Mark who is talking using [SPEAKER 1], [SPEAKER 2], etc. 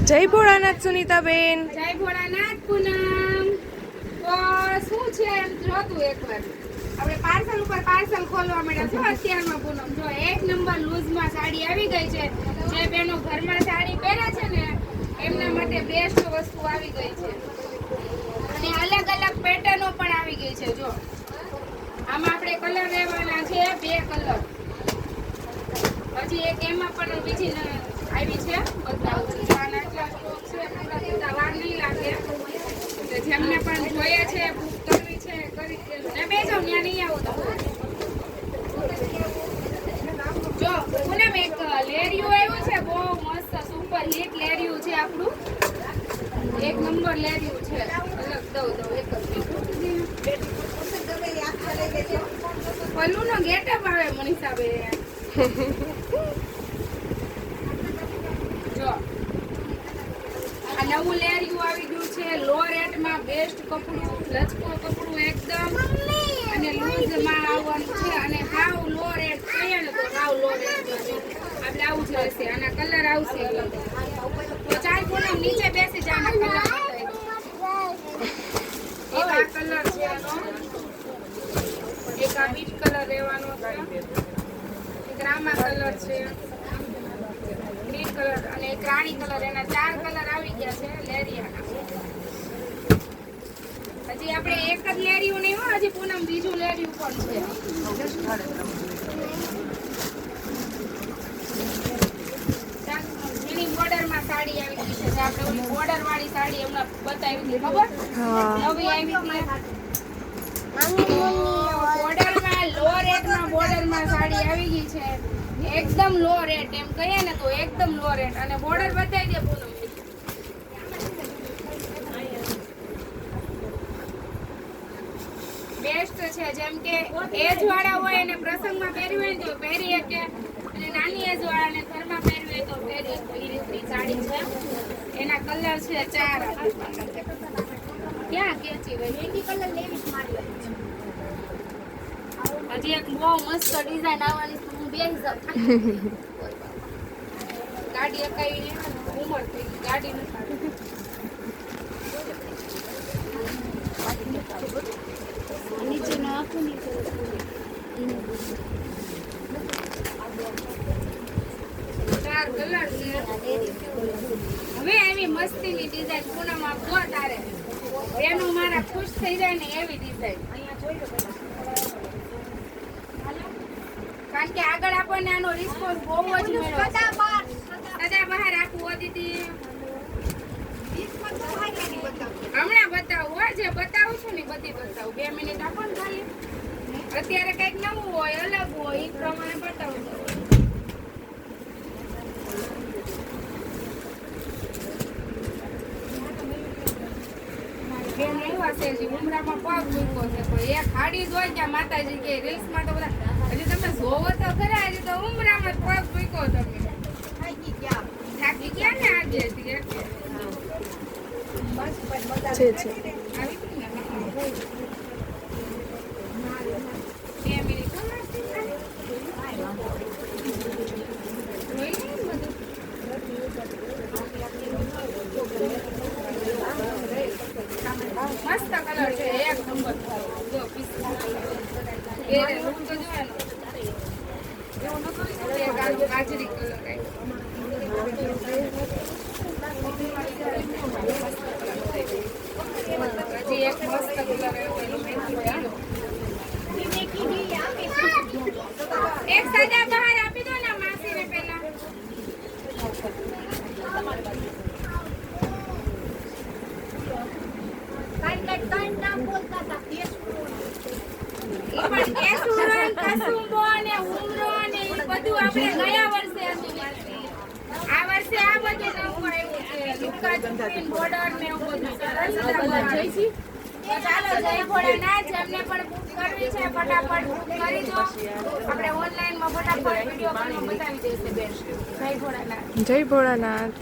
[SPEAKER 1] જય ભોળાનાથ સુનીતાબેન.
[SPEAKER 2] જય ભોળાનાથ પૂનમ. તો શું છે એમ જોતું એકવાર આપણે પાર્સલ ઉપર પાર્સલ ખોલવા માંડ્યા છો અત્યારમાં પૂનમ. જો એક નંબર લૂઝમાં સાડી આવી ગઈ છે. જે બેનો ઘરમાં સાડી પહેરે છે ને એમના માટે બેસ્ટ વસ્તુ આવી ગઈ છે. અને અલગ અલગ પેટર્નો પણ આવી ગઈ છે. જો આમાં આપણે કલર લેવાના છે, 2 કલર. હજી એક એમાં પણ બીજી આવી છે, બતાવું છું. આના આટલા સ્ટોક છે, પૂરા વાર નહીં લાગે. જેમને પણ જોઈએ છે, બુક કરવી છે, કરી દેજો. ને બેજો, ત્યાં નહીં આવો તો. જો પૂનમ એક લેરિયું આવ્યું છે, બહુ મસ્ત સુપર હિટ લેરિયું છે આપણું. એક નંબર લેરિયું છે. અલગ દઉં એક જ પલ્લુનો ગેટઅપ આવે મનીષાબેન. જો આ નવું લેરિયું આવી ગયું છે, લો રેટમાં બેસ્ટ કપડું, લચકો કપડું એકદમ, અને લૂઝમાં આવવાનું છે. અને હાવ લો રેટ કહીએ ને તો હાવ લો રેટ આ બ્લાઉઝ રહેશે. આના કલર આવશે. તો ચાલ પૂનમ નીચે બેસી જા. આના કલર એક આ કલર છે આનો, એક આ બીટ કલર રહેવાનો છે, એક રામા કલર છે, ગ્રીન કલર અને એક રાણી કલર. એના 4 કલર આવી ગયા છે લેરિયાના. હજી આપણે એક જ લેરિયું નહીં હોય, હજી પૂનમ બીજું લેરિયું પણ છે. એની બોર્ડરમાં સાડી આવી ગઈ છે. આપણે ઓલી બોર્ડર વાળી સાડી હમણાં બતાવી હતી, ખબર? નવી આવી હતી. બોર્ડરમાં લો રેટમાં બોર્ડરમાં સાડી આવી ગઈ છે. એકદમ લો રેટ એમ કહીએ ને તો એકદમ લો રેટ. અને બોર્ડર બતાવી દે પૂનમ. બેસ્ટ છે. જેમ કે એજ વાળા હોય અને પ્રસંગમાં પહેરવી હોય તો પહેરી શકે, અને નાની એજ વાળાને ઘરમાં પહેરવી હોય તો પહેરી શકે. એ રીતની સાડી છે. એના કલર છે 4. ક્યાં કેચી ભાઈ મહેંદી કલર લેવી જ મારી. હજી એક બહુ મસ્ત ડિઝાઇન આવવાની છે. હું બેસી જાઉં. ગાડી અકાવીને ઉમર થઈ ગઈ, ગાડી નથી. નીચે નાખું નીચે. ચાર કલર છે. હવે એવી મસ્તીની ડિઝાઇન પૂનમ આપો તારે. એનું મારા ખુશ થઈ જાય ને એવી ડિઝાઇન. કારણ કે આગળ આપણને આનો રિસ્પોન્સ બહુ જ મળ્યો. દાદા બહાર રાખવું દીદી. હમણાં બતાવું હોય, જે બતાવું છું ને બધી બતાવું. 2 મિનિટ આપો ને ખાલી. અત્યારે કઈક નવું હોય, અલગ હોય, એ પ્રમાણે બતાવું. બેન એવા છે જે ઉમરામાં પગ મૂક્યો છે. કોઈ એક હાડી જોઈ ગયા માતાજી કે રીલ્સમાં તો બધા. હજી તમે જોવો તો ખરા, હજી તો ઉમરામાં પગ મૂક્યો તમે. થાકી ગયા ને આજે
[SPEAKER 1] છે.
[SPEAKER 2] મસ્ત કલર છે, એક નંબર. જો પીસ એ રૂમ તો જોવાનો. એક આ ગાજરી કલર હજી એક મસ્ત કલર એક સાજા બહાર આપી દો ને માસીને પહેલા. ચાલો જય ભોળાનાથ. જેમને પણ બુક કરવી છે ફટાફટ બુક કરી દો. આપણે ઓનલાઈનમાં ફટાફટ વિડીયો બનાવી બતાવી દઈશું. બેસ્ટ. જય ભોળાનાથ.
[SPEAKER 1] જય ભોળાનાથ.